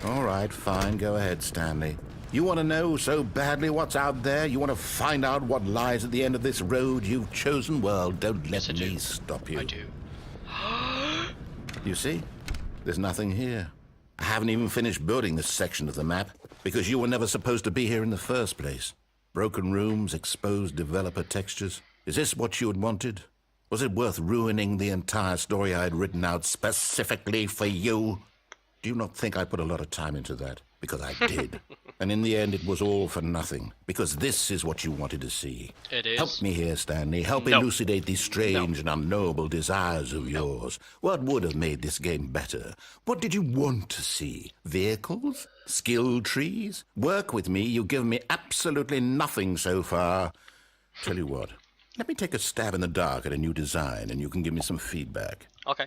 All right, fine. Go ahead, Stanley. You want to know so badly what's out there? You want to find out what lies at the end of this road you've chosen? Well, don't let me stop you. I do. You see? There's nothing here. I haven't even finished building this section of the map because you were never supposed to be here in the first place. Broken rooms, exposed developer textures. Is this what you had wanted? Was it worth ruining the entire story I had written out specifically for you? Do you not think I put a lot of time into that? Because I did. And in the end, it was all for nothing. Because this is what you wanted to see. It is. Help me here, Stanley. Help elucidate these strange and unknowable desires of yours. What would have made this game better? What did you want to see? Vehicles? Skill trees? Work with me. You've given me absolutely nothing so far. Tell you what. Let me take a stab in the dark at a new design, and you can give me some feedback. Okay.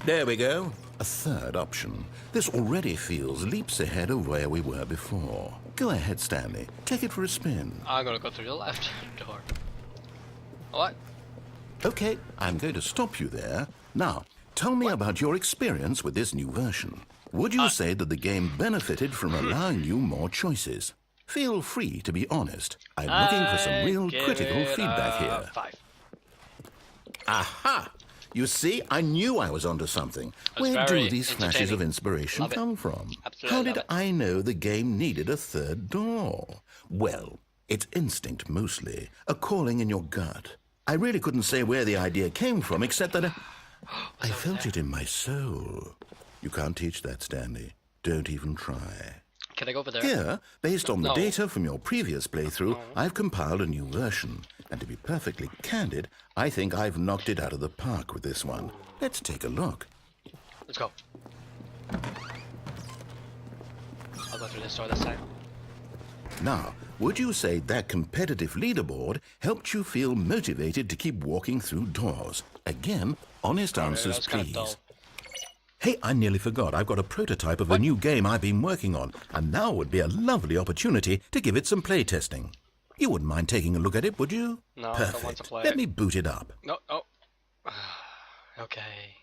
There we go. A third option. This already feels leaps ahead of where we were before. Go ahead, Stanley. Take it for a spin. I'm gonna go through the left door. What? Okay, I'm going to stop you there. Now, tell me about your experience with this new version. Would you say that the game benefited from allowing you more choices? Feel free to be honest. I'm looking for some real critical feedback here. 5. Aha! You see, I knew I was onto something. Where do these flashes of inspiration come from? How did I know the game needed a third door? Well, it's instinct mostly, a calling in your gut. I really couldn't say where the idea came from, except that I felt it in my soul. You can't teach that, Stanley. Don't even try. Can I go over there? Here, based on the data from your previous playthrough, I've compiled a new version. And to be perfectly candid, I think I've knocked it out of the park with this one. Let's take a look. Let's go. I'll go through this door this time. Now, would you say that competitive leaderboard helped you feel motivated to keep walking through doors? Again, honest answers, please. Hey, I nearly forgot. I've got a prototype of a new game I've been working on, and now would be a lovely opportunity to give it some play testing. You wouldn't mind taking a look at it, would you? No, perfect. I don't want to play Let it. me boot it up. No, oh. Okay.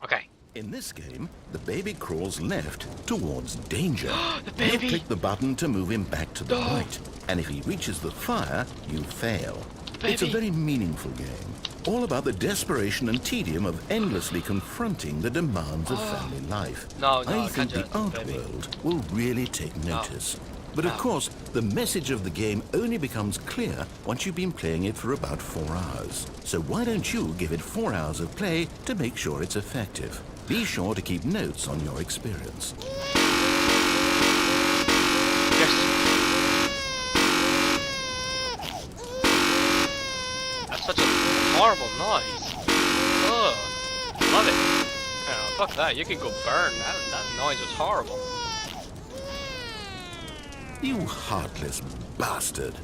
Okay. In this game, the baby crawls left towards danger. The baby! You click the button to move him back to the right. And if he reaches the fire, you fail. It's a very meaningful game. All about the desperation and tedium of endlessly confronting the demands of family life. I think the art world will really take notice. But of course, the message of the game only becomes clear once you've been playing it for about 4 hours. So why don't you give it 4 hours of play to make sure it's effective? Be sure to keep notes on your experience. Yes. That's such a horrible noise. Ugh. Love it. Oh, fuck that. You can go burn. That noise was horrible. You heartless bastard.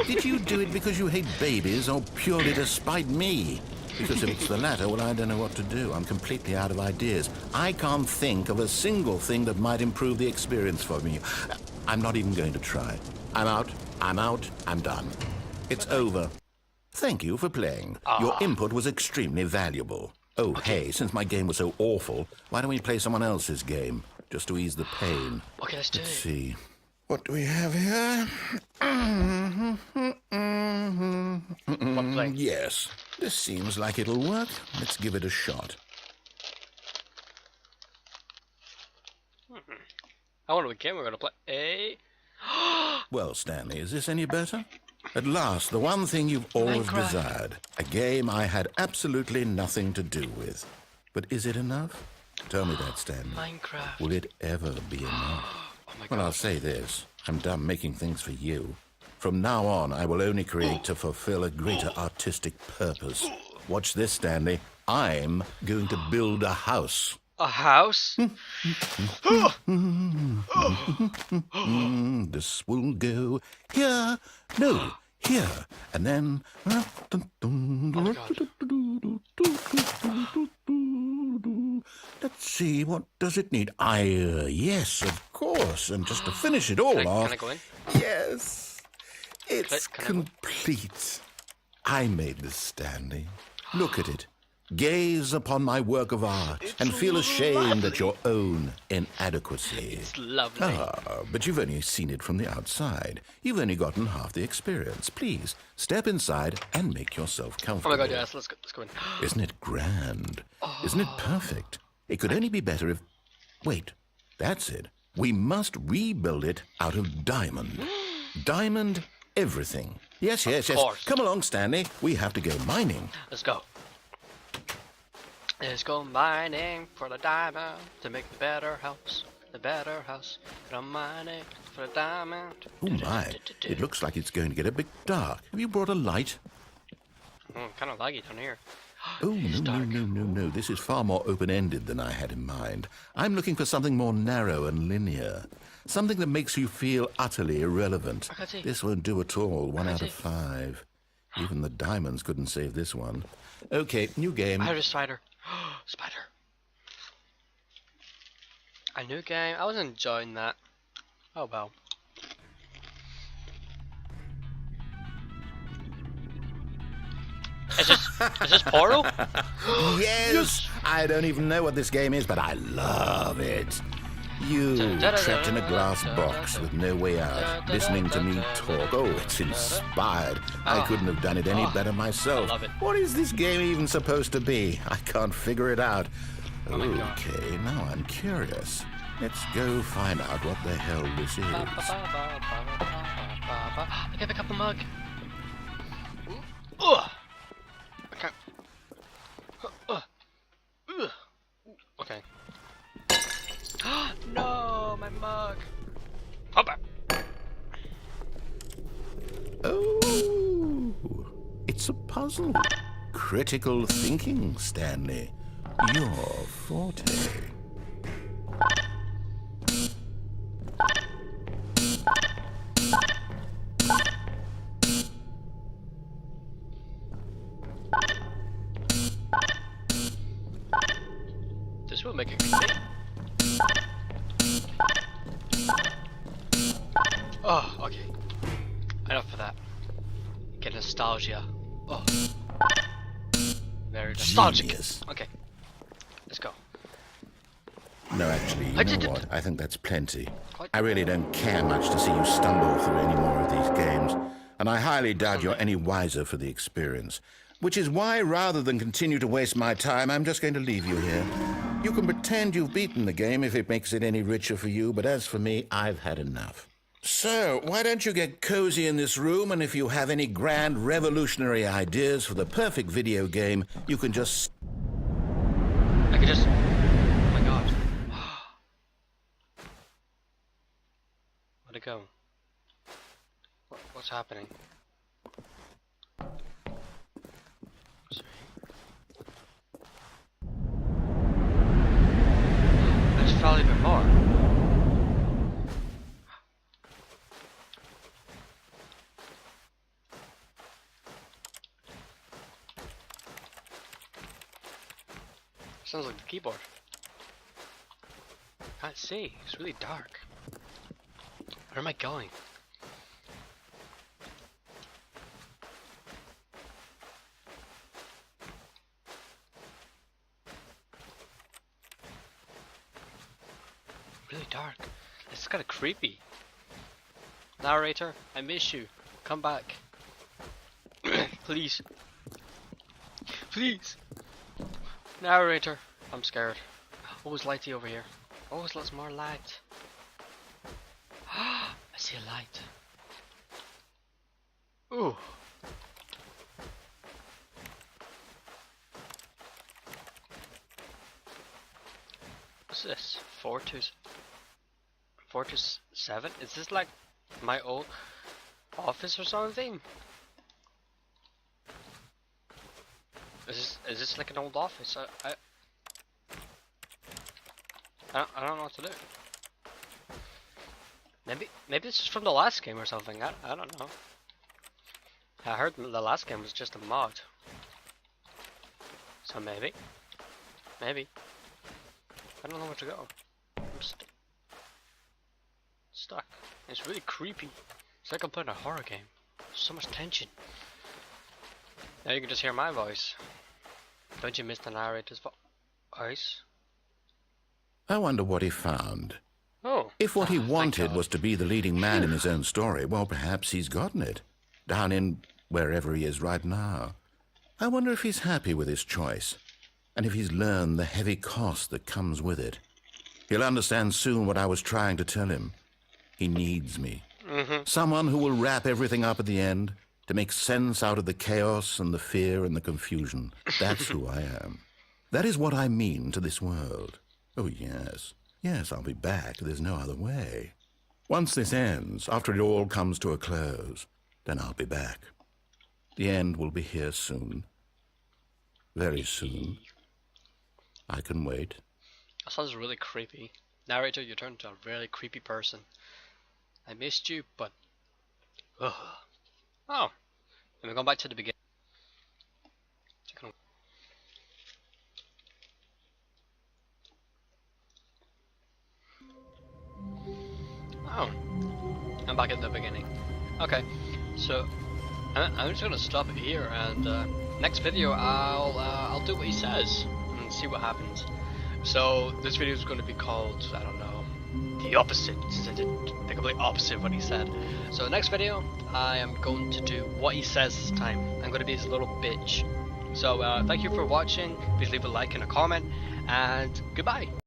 Did you do it because you hate babies or purely to spite me? Because if it's the latter, well, I don't know what to do. I'm completely out of ideas. I can't think of a single thing that might improve the experience for me. I'm not even going to try. I'm out. I'm done. It's over. Thank you for playing. Your input was extremely valuable. Oh, hey, since my game was so awful, why don't we play someone else's game? Just to ease the pain. Okay, let's do it. Let's see. What do we have here? Yes, this seems like it'll work. Let's give it a shot. I wonder what game we're going to play. Well, Stanley, is this any better? At last, the one thing you've always desired. A game I had absolutely nothing to do with. But is it enough? Tell me that, Stanley. Minecraft. Will it ever be enough? Oh my God. Well, I'll say this. I'm done making things for you. From now on, I will only create to fulfill a greater artistic purpose. Watch this, Stanley. I'm going to build a house. A house? This will go here. No, here. And then... Let's see, what does it need? Yes, of course. And just to finish it all off... Can I go in? Yes, it's complete. I made this, Stanley. Look at it. Gaze upon my work of art and feel ashamed at your own inadequacy. It's lovely. Ah, but you've only seen it from the outside. You've only gotten half the experience. Please, step inside and make yourself Oh comfortable. my god, yes, let's go in. Isn't it grand? Isn't it perfect? It could only be better if... Wait, that's it. We must rebuild it out of diamond. Diamond everything. Yes, yes, yes. course. Come along, Stanley. We have to go mining. Let's go. Let's go mining for the diamond to make the better house. The better house. Go mining for the diamond. Oh my, it looks like it's going to get a bit dark. Have you brought a light? Kind of laggy down here. Oh, no. This is far more open-ended than I had in mind. I'm looking for something more narrow and linear. Something that makes you feel utterly irrelevant. I can't see. This won't do at all. 1 out of see. 5. Even the diamonds couldn't save this one. Okay, new game. I heard a spider. Spider. A new game. I was enjoying that. Oh well. Is this Portal? Yes! I don't even know what this game is, but I love it. You, trapped in a glass box with no way out, listening to me talk. Oh, it's inspired. I couldn't have done it any better myself. I love it. What is this game even supposed to be? I can't figure it out. my God. Okay, now I'm curious. Let's go find out what the hell this is. I can pick up a mug. Ugh. I can't. Okay. No, my mug. Hop back. Oh, it's a puzzle. Critical thinking, Stanley. Your forte. This will make it complete. Oh, okay. Enough of that. Get nostalgia. Oh. Very nostalgic. Genius. Okay. Let's go. No, actually, I you did know it. what? I think that's plenty. Quite- I really don't care much to see you stumble through any more of these games, and I highly doubt you're any wiser for the experience. Which is why, rather than continue to waste my time, I'm just going to leave you here. You can pretend you've beaten the game if it makes it any richer for you, but as for me, I've had enough. So, why don't you get cozy in this room, and if you have any grand revolutionary ideas for the perfect video game, you can just... I could just. Oh my god. Where'd it go? What's happening? Sorry. I just fell even more. Sounds like the keyboard. Can't see. It's really dark. Where am I going? Really dark. It's kind of creepy. Narrator, I miss you. Come back. Please. Please. Narrator, I'm scared. Oh, it's lighty over here. Oh, it's lots more light. I see a light. Ooh. What's this? 427? Is this like my old office or something? Is this like an old office? I don't know what to do. Maybe this is from the last game or something. I don't know. I heard the last game was just a mod. So maybe. I don't know where to go. I'm stuck. It's really creepy. It's like I'm playing a horror game. So much tension. Now you can just hear my voice. Don't you miss the narrator's voice? I wonder what he found. Oh. If what he thank wanted God. was to be the leading man in his own story, well, perhaps he's gotten it. Down in wherever he is right now. I wonder if he's happy with his choice, and if he's learned the heavy cost that comes with it. He'll understand soon what I was trying to tell him. He needs me. Someone who will wrap everything up at the end, to make sense out of the chaos and the fear and the confusion. That's who I am. That is what I mean to this world. Oh, yes. Yes, I'll be back. There's no other way. Once this ends, after it all comes to a close, then I'll be back. The end will be here soon. Very soon. I can wait. That sounds really creepy. Narrator, you turned into a really creepy person. I missed you, but... Ugh. Oh. Let me go back to the beginning. Oh. I'm back at the beginning. Okay. So, I'm just gonna stop it here, and next video I'll do what he says and see what happens. So this video is going to be called, I don't know, the opposite, the complete opposite of what he said. So the next video I am going to do what he says this time. I'm going to be his little bitch. So thank you for watching. Please leave a like and a comment, and goodbye.